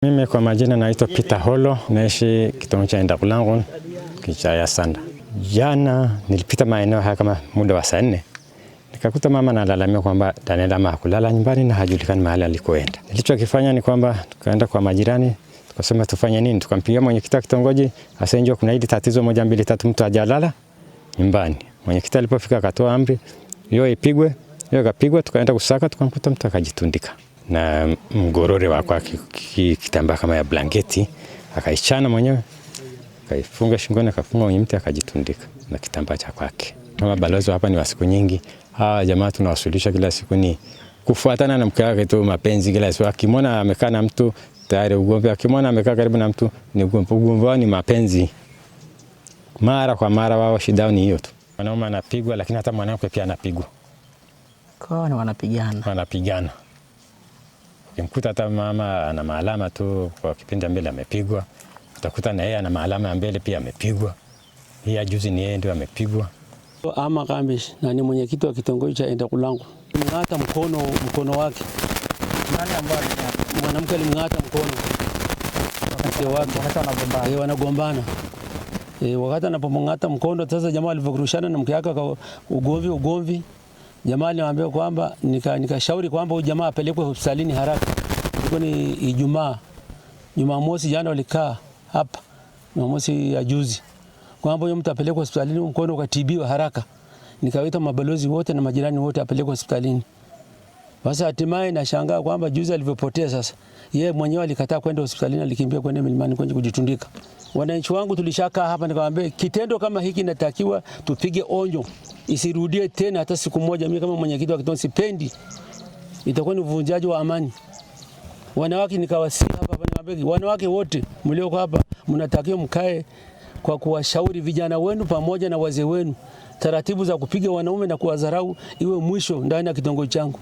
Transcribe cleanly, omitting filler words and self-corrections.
Mimi kwa majina naitwa Peter Holo, naishi kitongoji cha Endakulangu, Kichaya Sanda. Jana nilipita maeneo haya kama muda wa saa 4. Nikakuta mama analalamika kwamba Daniela hakulala nyumbani na hajulikani mahali alikoenda. Nilichokifanya ni kwamba tukaenda kwa majirani, tukasema tufanye nini? Tukampigia mwenyekiti wa kitongoji, asenjua kuna hili tatizo 1 2 3 mtu hajalala nyumbani. Mwenyekiti alipofika akatoa amri, hiyo ipigwe, hiyo ikapigwa, tukaenda kusaka, tukamkuta mtu akajitundika na mgorore wako kitambaa kama ya blanketi, akaichana mwenyewe, akaifunga shingoni, akafunga kwenye mti, akajitundika na kitambaa cha kwake. Kama balozi hapa ni wa siku nyingi, hawa jamaa tunawasuluhisha kila siku ni kufuatana na mke wake tu, mapenzi kila siku. Akimwona amekaa na mtu tayari ugomvi, akimwona amekaa karibu na mtu ni ugomvi, ni mapenzi. Mara kwa mara wao shida ni hiyo tu. Wanaume anapigwa, lakini hata mwanamke pia anapigwa. Kwa wanapigana. Wanapigana. Ukimkuta hata mama ana maalama tu kwa kipindi mbele amepigwa, utakuta na yeye ana maalama mbele pia amepigwa. Hii ya juzi ni yeye ndio amepigwa. Ama Kambish na ni mwenyekiti wa kitongoji cha Endakulangu. Mng'ata mkono wake. Nani ambaye mwanamke alimng'ata mkono wake, wanagombana. Wakati anapomng'ata mkono, sasa jamaa alivyokurushana na mke wake kwa ugomvi, jamaa alimwambia kwamba nikashauri kwamba huyu jamaa apelekwe hospitalini haraka. Ilikuwa ni Jumamosi jana walikaa hapa, Jumamosi ya juzi, kwamba huyo mtu apelekwe hospitalini, mkono ukatibiwa haraka. Nikawaita mabalozi wote na majirani wote apelekwe hospitalini. Basi hatimaye nashangaa kwamba juzi alivyopotea sasa, yeye mwenyewe alikataa kwenda hospitalini, alikimbia kwenda milimani kwenye kujitundika. Wananchi wangu tulishakaa hapa, nikamwambia kitendo kama hiki natakiwa tupige onyo, isirudie tena hata siku moja. Mimi kama mwenyekiti wa kitongoji sipendi, itakuwa ni uvunjaji wa amani. Wanawake nikawasihi hapa, nikamwambia wanawake wote mlioko hapa mnatakiwa mkae kwa kuwashauri vijana wenu pamoja na wazee wenu, taratibu za kupiga wanaume na kuwadharau iwe mwisho ndani ya kitongoji changu.